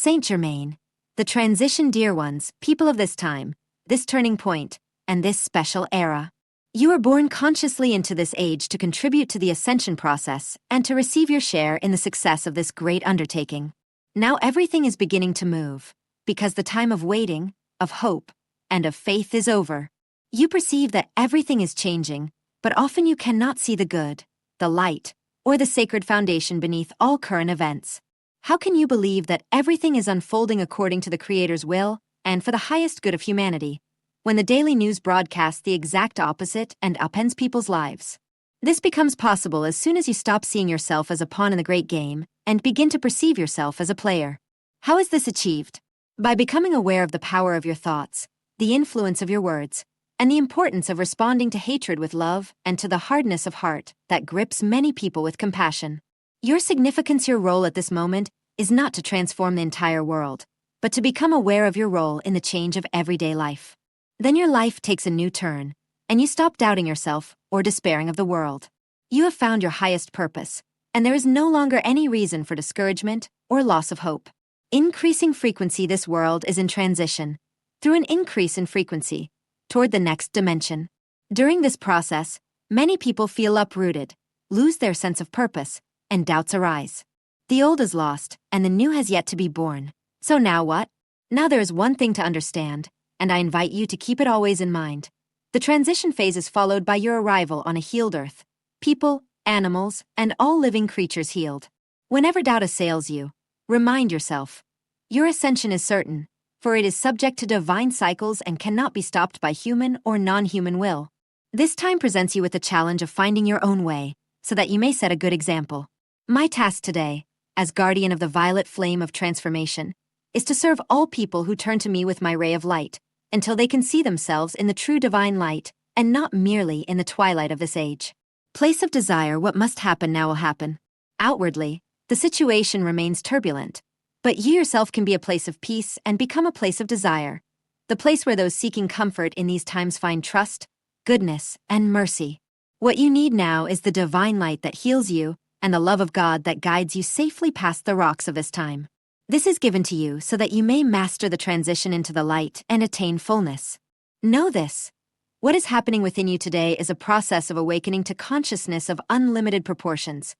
Saint Germain, the transition, dear ones, people of this time, this turning point, and this special era. You are born consciously into this age to contribute to the ascension process and to receive your share in the success of this great undertaking. Now everything is beginning to move, because the time of waiting, of hope, and of faith is over. You perceive that everything is changing, but often you cannot see the good, the light, or the sacred foundation beneath all current events. How can you believe that everything is unfolding according to the Creator's will and for the highest good of humanity, when the daily news broadcasts the exact opposite and upends people's lives? This becomes possible as soon as you stop seeing yourself as a pawn in the great game and begin to perceive yourself as a player. How is this achieved? By becoming aware of the power of your thoughts, the influence of your words, and the importance of responding to hatred with love and to the hardness of heart that grips many people with compassion. Your significance, your role at this moment, is not to transform the entire world, but to become aware of your role in the change of everyday life. Then your life takes a new turn, and you stop doubting yourself or despairing of the world. You have found your highest purpose, and there is no longer any reason for discouragement or loss of hope. Increasing frequency, this world is in transition, through an increase in frequency, toward the next dimension. During this process, many people feel uprooted, lose their sense of purpose, and doubts arise. The old is lost, and the new has yet to be born. So now what? Now there is one thing to understand, and I invite you to keep it always in mind. The transition phase is followed by your arrival on a healed earth. People, animals, and all living creatures healed. Whenever doubt assails you, remind yourself, your ascension is certain, for it is subject to divine cycles and cannot be stopped by human or non-human will. This time presents you with the challenge of finding your own way, so that you may set a good example. My task today, as guardian of the violet flame of transformation, is to serve all people who turn to me with my ray of light, until they can see themselves in the true divine light, and not merely in the twilight of this age. Place of desire, what must happen now will happen. Outwardly, the situation remains turbulent, but you yourself can be a place of peace and become a place of desire, the place where those seeking comfort in these times find trust, goodness, and mercy. What you need now is the divine light that heals you and the love of God that guides you safely past the rocks of this time. This is given to you so that you may master the transition into the light and attain fullness. Know this. What is happening within you today is a process of awakening to consciousness of unlimited proportions.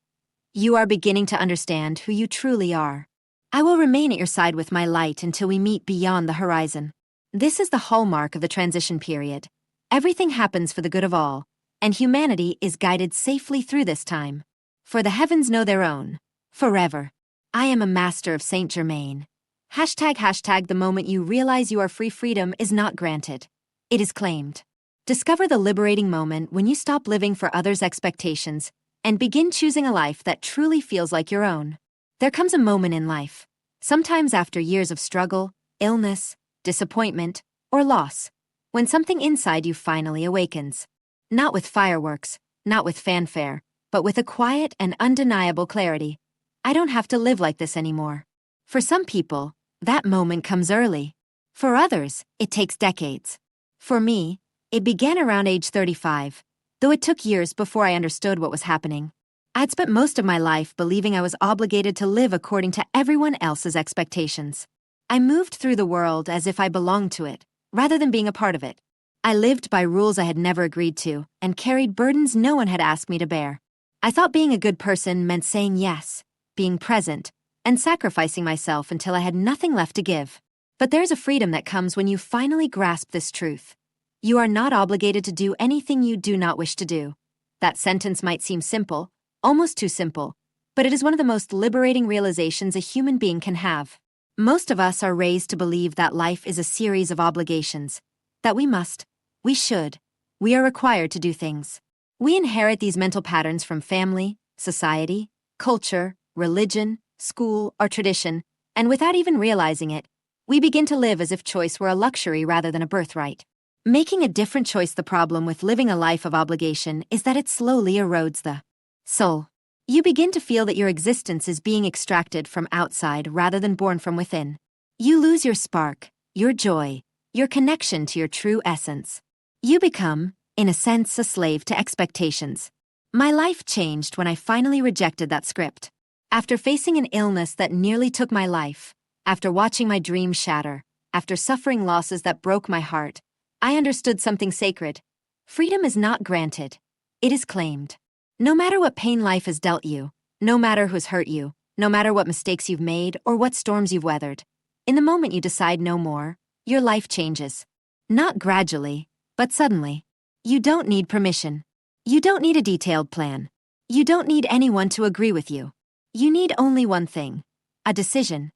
You are beginning to understand who you truly are. I will remain at your side with my light until we meet beyond the horizon. This is the hallmark of the transition period. Everything happens for the good of all, and humanity is guided safely through this time. For the heavens know their own. Forever. I am a master of Saint Germain. ##, the moment you realize you are free, freedom is not granted. It is claimed. Discover the liberating moment when you stop living for others' expectations and begin choosing a life that truly feels like your own. There comes a moment in life, sometimes after years of struggle, illness, disappointment, or loss, when something inside you finally awakens. Not with fireworks, not with fanfare, but with a quiet and undeniable clarity. I don't have to live like this anymore. For some people, that moment comes early. For others, it takes decades. For me, it began around age 35, though it took years before I understood what was happening. I'd spent most of my life believing I was obligated to live according to everyone else's expectations. I moved through the world as if I belonged to it, rather than being a part of it. I lived by rules I had never agreed to, and carried burdens no one had asked me to bear. I thought being a good person meant saying yes, being present, and sacrificing myself until I had nothing left to give. But there's a freedom that comes when you finally grasp this truth. You are not obligated to do anything you do not wish to do. That sentence might seem simple, almost too simple, but it is one of the most liberating realizations a human being can have. Most of us are raised to believe that life is a series of obligations, that we must, we should, we are required to do things. We inherit these mental patterns from family, society, culture, religion, school, or tradition, and without even realizing it, we begin to live as if choice were a luxury rather than a birthright. Making a different choice. The problem with living a life of obligation is that it slowly erodes the soul. You begin to feel that your existence is being extracted from outside rather than born from within. You lose your spark, your joy, your connection to your true essence. You become, in a sense, a slave to expectations. My life changed when I finally rejected that script. After facing an illness that nearly took my life, After watching my dreams shatter, after suffering losses that broke my heart, I understood something sacred. Freedom is not granted. It is claimed. No matter what pain life has dealt you, no matter who's hurt you, no matter what mistakes you've made or what storms you've weathered, in the moment you decide no more, your life changes. Not gradually, but suddenly. You don't need permission. You don't need a detailed plan. You don't need anyone to agree with you. You need only one thing: a decision.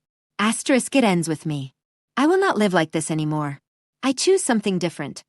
It ends with me. I will not live like this anymore. I choose something different.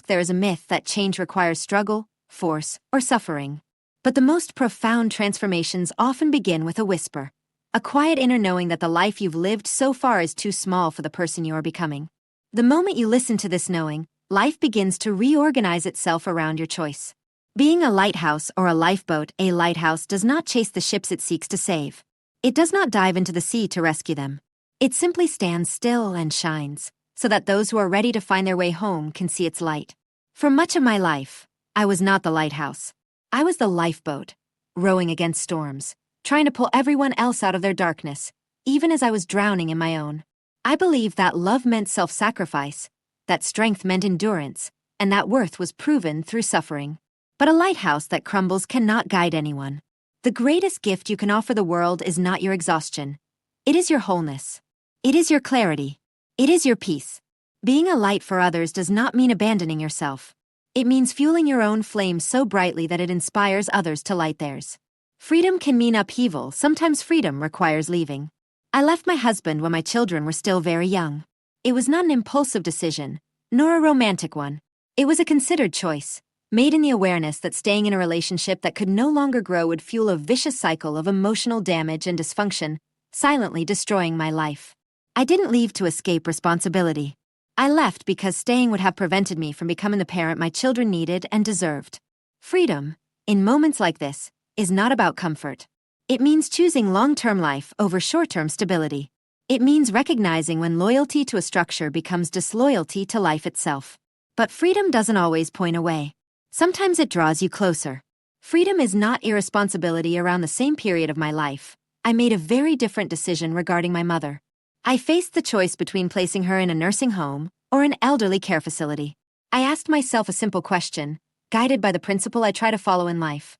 There is a myth that change requires struggle, force, or suffering. But the most profound transformations often begin with a whisper, a quiet inner knowing that the life you've lived so far is too small for the person you are becoming. The moment you listen to this knowing, life begins to reorganize itself around your choice. Being a lighthouse or a lifeboat, a lighthouse does not chase the ships it seeks to save. It does not dive into the sea to rescue them. It simply stands still and shines, so that those who are ready to find their way home can see its light. For much of my life, I was not the lighthouse. I was the lifeboat, rowing against storms, trying to pull everyone else out of their darkness, even as I was drowning in my own. I believed that love meant self-sacrifice, that strength meant endurance, and that worth was proven through suffering. But a lighthouse that crumbles cannot guide anyone. The greatest gift you can offer the world is not your exhaustion. It is your wholeness. It is your clarity. It is your peace. Being a light for others does not mean abandoning yourself. It means fueling your own flame so brightly that it inspires others to light theirs. Freedom can mean upheaval. Sometimes freedom requires leaving. I left my husband when my children were still very young. It was not an impulsive decision, nor a romantic one. It was a considered choice, made in the awareness that staying in a relationship that could no longer grow would fuel a vicious cycle of emotional damage and dysfunction, silently destroying my life. I didn't leave to escape responsibility. I left because staying would have prevented me from becoming the parent my children needed and deserved. Freedom, in moments like this, is not about comfort. It means choosing long-term life over short-term stability. It means recognizing when loyalty to a structure becomes disloyalty to life itself. But freedom doesn't always point away. Sometimes it draws you closer. Freedom is not irresponsibility. Around the same period of my life, I made a very different decision regarding my mother. I faced the choice between placing her in a nursing home or an elderly care facility. I asked myself a simple question, guided by the principle I try to follow in life.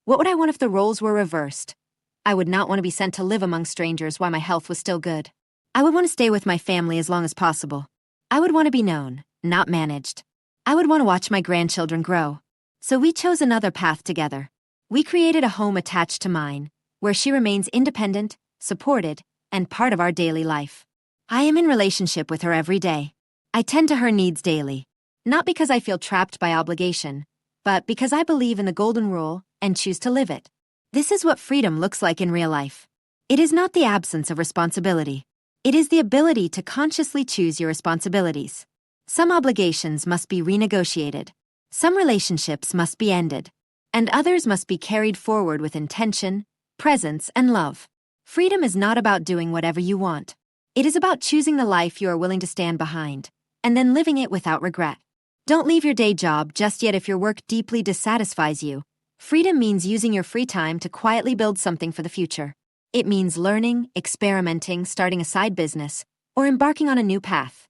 What would I want if the roles were reversed? I would not want to be sent to live among strangers while my health was still good. I would want to stay with my family as long as possible. I would want to be known, not managed. I would want to watch my grandchildren grow. So we chose another path together. We created a home attached to mine, where she remains independent, supported, and part of our daily life. I am in relationship with her every day. I tend to her needs daily. Not because I feel trapped by obligation, but because I believe in the golden rule and choose to live it. This is what freedom looks like in real life. It is not the absence of responsibility. It is the ability to consciously choose your responsibilities. Some obligations must be renegotiated. Some relationships must be ended. And others must be carried forward with intention, presence, and love. Freedom is not about doing whatever you want. It is about choosing the life you are willing to stand behind, and then living it without regret. Don't leave your day job just yet if your work deeply dissatisfies you. Freedom means using your free time to quietly build something for the future. It means learning, experimenting, starting a side business, or embarking on a new path,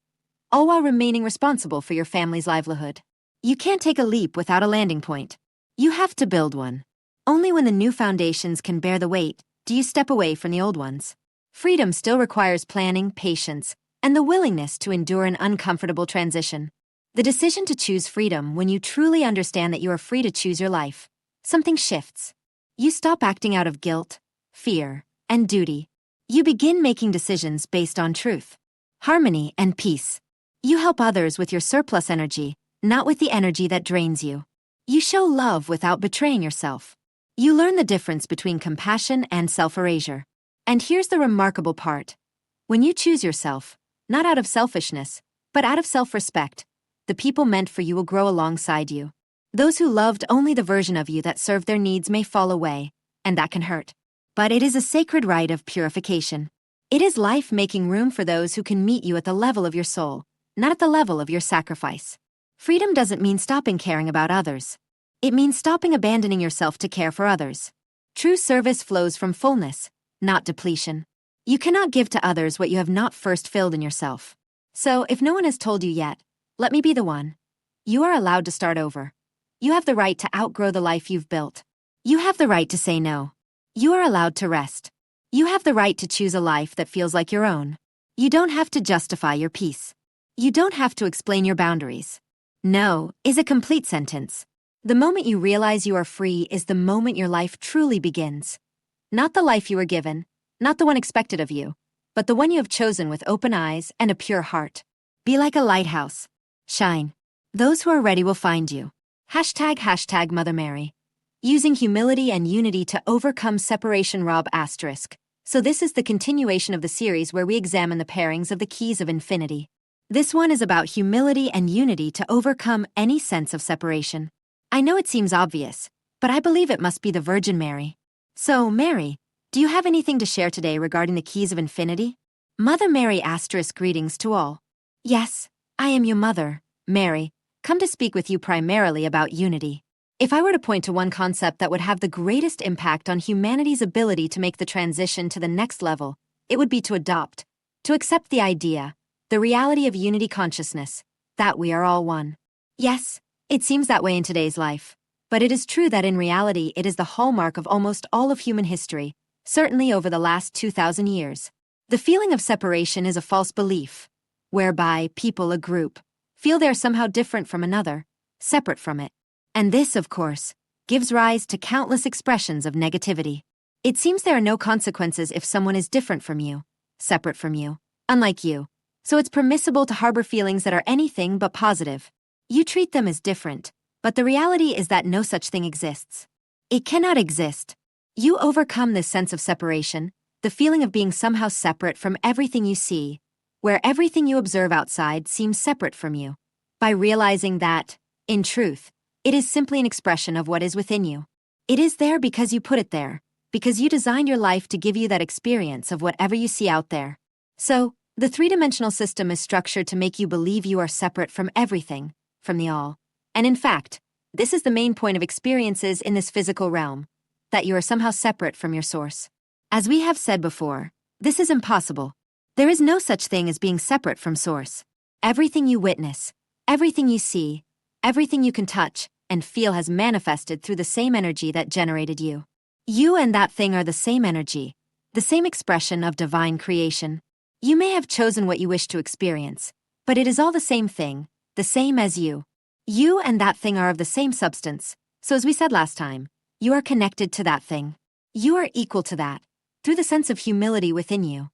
all while remaining responsible for your family's livelihood. You can't take a leap without a landing point. You have to build one. Only when the new foundations can bear the weight do you step away from the old ones. Freedom still requires planning, patience, and the willingness to endure an uncomfortable transition. The decision to choose freedom when you truly understand that you are free to choose your life. Something shifts. You stop acting out of guilt, fear, and duty. You begin making decisions based on truth, harmony, and peace. You help others with your surplus energy, not with the energy that drains you. You show love without betraying yourself. You learn the difference between compassion and self-erasure. And here's the remarkable part. When you choose yourself, not out of selfishness, but out of self-respect, the people meant for you will grow alongside you. Those who loved only the version of you that served their needs may fall away, and that can hurt. But it is a sacred rite of purification. It is life making room for those who can meet you at the level of your soul, not at the level of your sacrifice. Freedom doesn't mean stopping caring about others. It means stopping abandoning yourself to care for others. True service flows from fullness, not depletion. You cannot give to others what you have not first filled in yourself. So, if no one has told you yet, let me be the one. You are allowed to start over. You have the right to outgrow the life you've built. You have the right to say no. You are allowed to rest. You have the right to choose a life that feels like your own. You don't have to justify your peace. You don't have to explain your boundaries. No is a complete sentence. The moment you realize you are free is the moment your life truly begins. Not the life you were given, not the one expected of you, but the one you have chosen with open eyes and a pure heart. Be like a lighthouse. Shine. Those who are ready will find you. ## Mother Mary. Using humility and unity to overcome separation. Rob *. So this is the continuation of the series where we examine the pairings of the keys of infinity. This one is about humility and unity to overcome any sense of separation. I know it seems obvious, but I believe it must be the Virgin Mary. So, Mary, do you have anything to share today regarding the keys of infinity? Mother Mary * greetings to all. Yes, I am your mother, Mary, come to speak with you primarily about unity. If I were to point to one concept that would have the greatest impact on humanity's ability to make the transition to the next level, it would be to accept the idea, the reality of unity consciousness, that we are all one. Yes, it seems that way in today's life, but it is true that in reality it is the hallmark of almost all of human history, certainly over the last 2,000 years. The feeling of separation is a false belief, whereby people, a group, feel they are somehow different from another, separate from it. And this, of course, gives rise to countless expressions of negativity. It seems there are no consequences if someone is different from you, separate from you, unlike you, so it's permissible to harbor feelings that are anything but positive. You treat them as different, but the reality is that no such thing exists. It cannot exist. You overcome this sense of separation, the feeling of being somehow separate from everything you see, where everything you observe outside seems separate from you, by realizing that, in truth, it is simply an expression of what is within you. It is there because you put it there, because you designed your life to give you that experience of whatever you see out there. So, the three-dimensional system is structured to make you believe you are separate from everything, from the all. And in fact, this is the main point of experiences in this physical realm, that you are somehow separate from your source. As we have said before, this is impossible. There is no such thing as being separate from source. Everything you witness, everything you see, everything you can touch and feel has manifested through the same energy that generated you. You and that thing are the same energy, the same expression of divine creation. You may have chosen what you wish to experience, but it is all the same thing, the same as you. You and that thing are of the same substance, so as we said last time, you are connected to that thing. You are equal to that, through the sense of humility within you.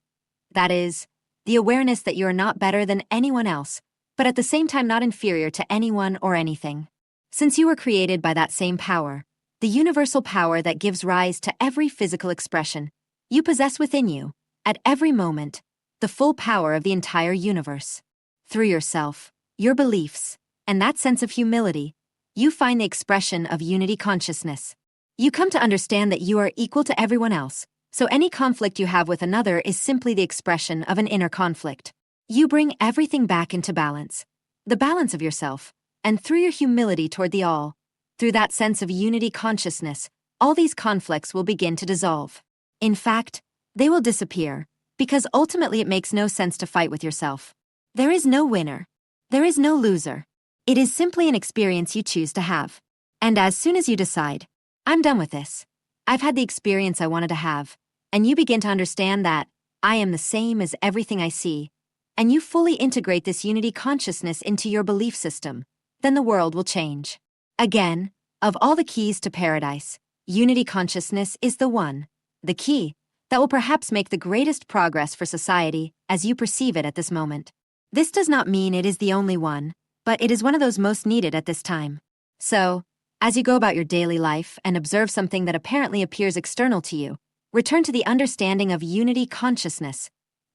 That is, the awareness that you are not better than anyone else, but at the same time not inferior to anyone or anything. Since you were created by that same power, the universal power that gives rise to every physical expression, you possess within you, at every moment, the full power of the entire universe. Through yourself, your beliefs, and that sense of humility, you find the expression of unity consciousness. You come to understand that you are equal to everyone else, so any conflict you have with another is simply the expression of an inner conflict. You bring everything back into balance, the balance of yourself, and through your humility toward the all, through that sense of unity consciousness, all these conflicts will begin to dissolve. In fact, they will disappear, because ultimately it makes no sense to fight with yourself. There is no winner. There is no loser. It is simply an experience you choose to have. And as soon as you decide, I'm done with this, I've had the experience I wanted to have, and you begin to understand that I am the same as everything I see, and you fully integrate this unity consciousness into your belief system, then the world will change. Again, of all the keys to paradise, unity consciousness is the key, that will perhaps make the greatest progress for society as you perceive it at this moment. This does not mean it is the only one, but it is one of those most needed at this time. So, as you go about your daily life and observe something that apparently appears external to you, return to the understanding of unity consciousness,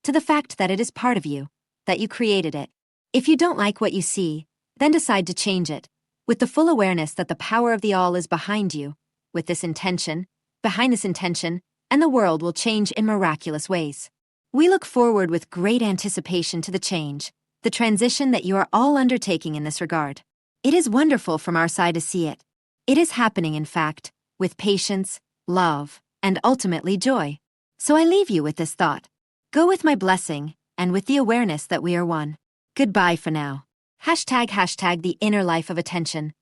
to the fact that it is part of you, that you created it. If you don't like what you see, then decide to change it, with the full awareness that the power of the all is behind you, with this intention, behind this intention, and the world will change in miraculous ways. We look forward with great anticipation to the change, the transition that you are all undertaking in this regard. It is wonderful from our side to see it. It is happening, in fact, with patience, love, and ultimately joy. So I leave you with this thought. Go with my blessing, and with the awareness that we are one. Goodbye for now. Hashtag the inner life of attention.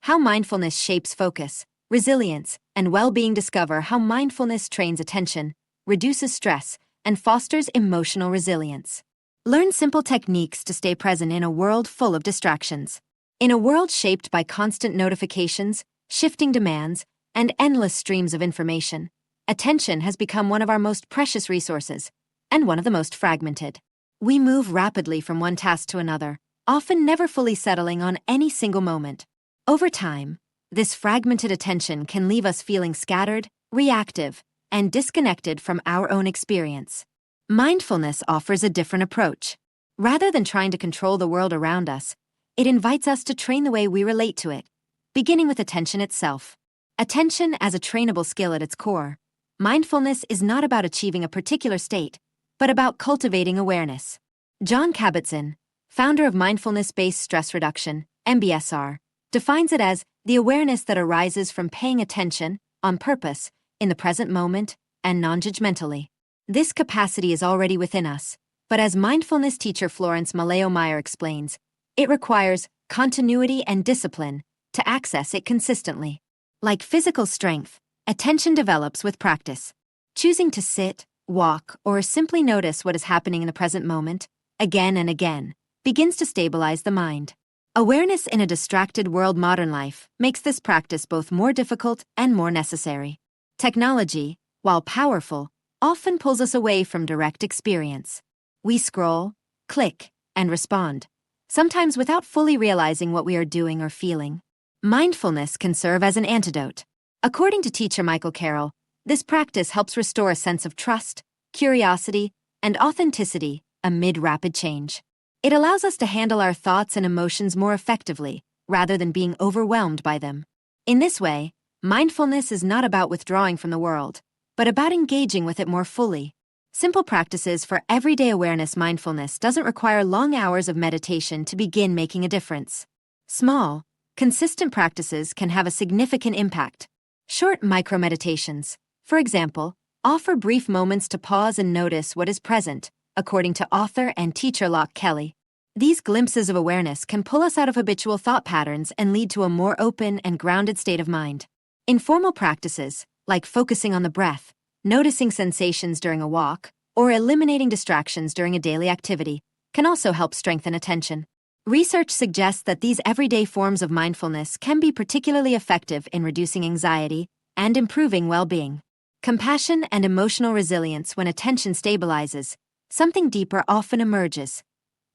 How mindfulness shapes focus, resilience, and well-being. Discover how mindfulness trains attention, reduces stress, and fosters emotional resilience. Learn simple techniques to stay present in a world full of distractions. In a world shaped by constant notifications, shifting demands, and endless streams of information, attention has become one of our most precious resources, and one of the most fragmented. We move rapidly from one task to another, often never fully settling on any single moment. Over time, this fragmented attention can leave us feeling scattered, reactive, and disconnected from our own experience. Mindfulness offers a different approach. Rather than trying to control the world around us, it invites us to train the way we relate to it, beginning with attention itself. Attention as a trainable skill at its core, mindfulness is not about achieving a particular state, but about cultivating awareness. Jahn, founder of mindfulness-based stress reduction, MBSR, defines it as the awareness that arises from paying attention, on purpose, in the present moment, and non-judgmentally. This capacity is already within us, but as mindfulness teacher Florence Malayo-Meyer explains, it requires continuity and discipline to access it consistently. Like physical strength, attention develops with practice. Choosing to sit, walk, or simply notice what is happening in the present moment, again and again, begins to stabilize the mind. Awareness in a distracted world. Modern life makes this practice both more difficult and more necessary. Technology, while powerful, often pulls us away from direct experience. We scroll, click, and respond, sometimes without fully realizing what we are doing or feeling. Mindfulness can serve as an antidote. According to teacher Michael Carroll, this practice helps restore a sense of trust, curiosity, and authenticity amid rapid change. It allows us to handle our thoughts and emotions more effectively, rather than being overwhelmed by them. In this way, mindfulness is not about withdrawing from the world, but about engaging with it more fully. Simple practices for everyday awareness. Mindfulness doesn't require long hours of meditation to begin making a difference. Small, consistent practices can have a significant impact. Short micro-meditations, for example, offer brief moments to pause and notice what is present, according to author and teacher Locke Kelly. These glimpses of awareness can pull us out of habitual thought patterns and lead to a more open and grounded state of mind. Informal practices, like focusing on the breath, noticing sensations during a walk, or eliminating distractions during a daily activity, can also help strengthen attention. Research suggests that these everyday forms of mindfulness can be particularly effective in reducing anxiety and improving well-being. Compassion and emotional resilience. When attention stabilizes, something deeper often emerges: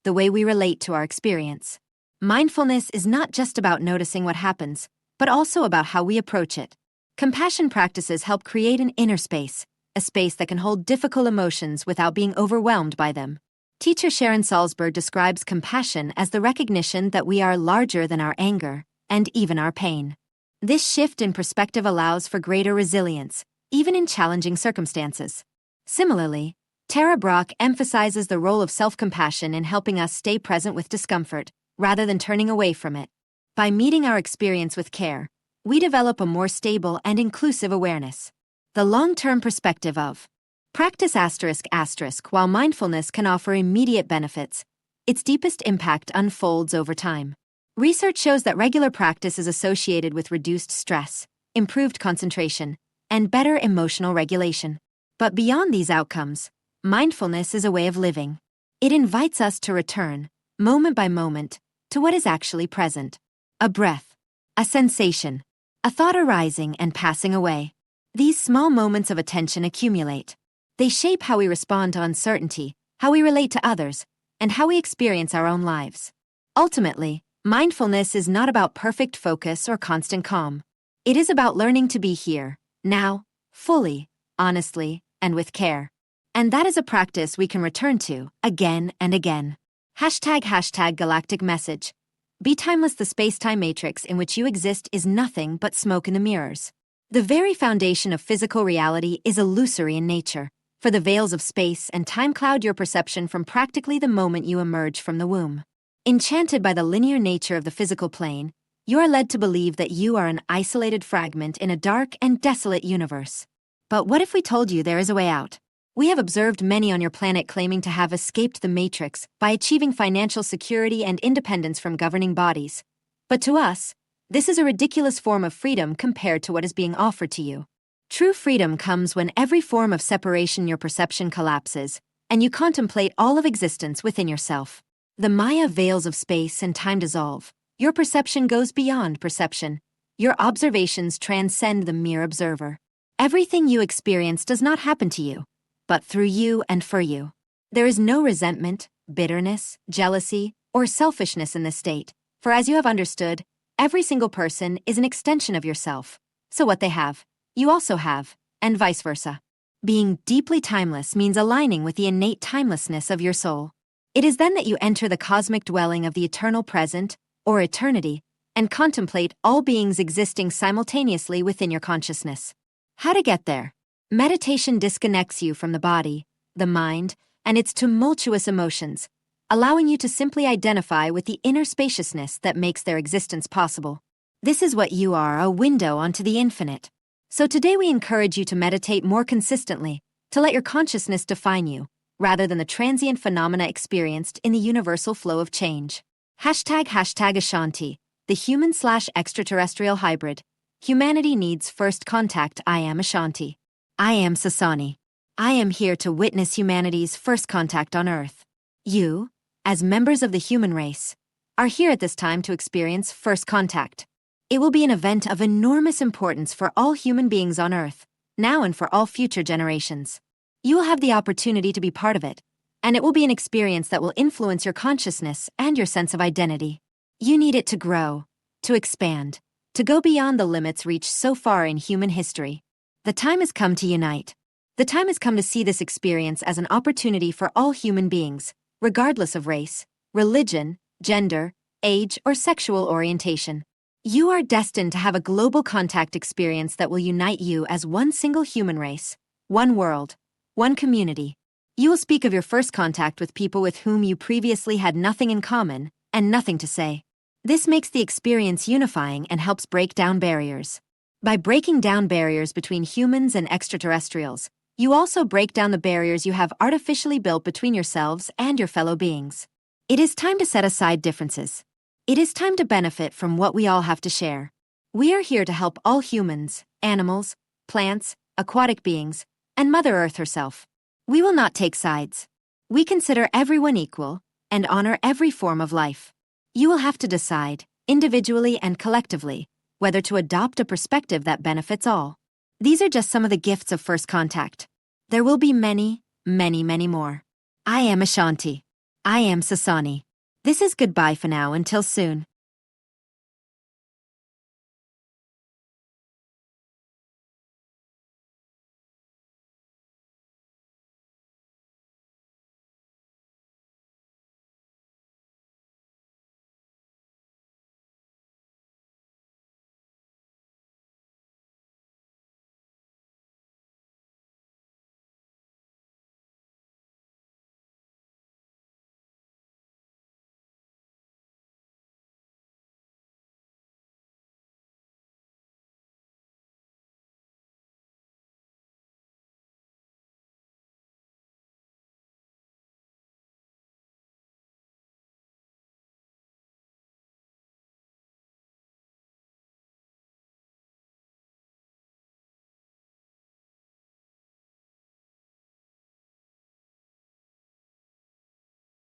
the way we relate to our experience. Mindfulness is not just about noticing what happens, but also about how we approach it. Compassion practices help create an inner space, a space that can hold difficult emotions without being overwhelmed by them. Teacher Sharon Salzberg describes compassion as the recognition that we are larger than our anger and even our pain. This shift in perspective allows for greater resilience, even in challenging circumstances. Similarly, Tara Brach emphasizes the role of self-compassion in helping us stay present with discomfort, rather than turning away from it. By meeting our experience with care, we develop a more stable and inclusive awareness. The long-term perspective of practice ***. While mindfulness can offer immediate benefits, its deepest impact unfolds over time. Research shows that regular practice is associated with reduced stress, improved concentration, and better emotional regulation. But beyond these outcomes, mindfulness is a way of living. It invites us to return, moment by moment, to what is actually present. A breath, a sensation, a thought arising and passing away. These small moments of attention accumulate. They shape how we respond to uncertainty, how we relate to others, and how we experience our own lives. Ultimately, mindfulness is not about perfect focus or constant calm. It is about learning to be here, now, fully, honestly, and with care. And that is a practice we can return to again and again. ## Galactic message. Be timeless. The space-time matrix in which you exist is nothing but smoke in the mirrors. The very foundation of physical reality is illusory in nature, for the veils of space and time cloud your perception from practically the moment you emerge from the womb. Enchanted by the linear nature of the physical plane, you are led to believe that you are an isolated fragment in a dark and desolate universe. But what if we told you there is a way out? We have observed many on your planet claiming to have escaped the Matrix by achieving financial security and independence from governing bodies. But to us, this is a ridiculous form of freedom compared to what is being offered to you. True freedom comes when every form of separation your perception collapses, and you contemplate all of existence within yourself. The Maya veils of space and time dissolve. Your perception goes beyond perception. Your observations transcend the mere observer. Everything you experience does not happen to you, but through you and for you. There is no resentment, bitterness, jealousy, or selfishness in this state, for as you have understood, every single person is an extension of yourself. So what they have, you also have, and vice versa. Being deeply timeless means aligning with the innate timelessness of your soul. It is then that you enter the cosmic dwelling of the eternal present, or eternity, and contemplate all beings existing simultaneously within your consciousness. How to get there? Meditation disconnects you from the body, the mind, and its tumultuous emotions, allowing you to simply identify with the inner spaciousness that makes their existence possible. This is what you are, a window onto the infinite. So today we encourage you to meditate more consistently, to let your consciousness define you, rather than the transient phenomena experienced in the universal flow of change. ## Ashanti, the human/extraterrestrial hybrid. Humanity needs first contact. I am Ashanti. I am Sasani. I am here to witness humanity's first contact on Earth. You, as members of the human race, are here at this time to experience first contact. It will be an event of enormous importance for all human beings on Earth, now and for all future generations. You will have the opportunity to be part of it, and it will be an experience that will influence your consciousness and your sense of identity. You need it to grow, to expand, to go beyond the limits reached so far in human history. The time has come to unite. The time has come to see this experience as an opportunity for all human beings, regardless of race, religion, gender, age, or sexual orientation. You are destined to have a global contact experience that will unite you as one single human race, one world, one community. You will speak of your first contact with people with whom you previously had nothing in common and nothing to say. This makes the experience unifying and helps break down barriers. By breaking down barriers between humans and extraterrestrials, you also break down the barriers you have artificially built between yourselves and your fellow beings. It is time to set aside differences. It is time to benefit from what we all have to share. We are here to help all humans, animals, plants, aquatic beings, and Mother Earth herself. We will not take sides. We consider everyone equal and honor every form of life. You will have to decide, individually and collectively, whether to adopt a perspective that benefits all. These are just some of the gifts of first contact. There will be many, many, many more. I am Ashanti. I am Sasani. This is goodbye for now until soon.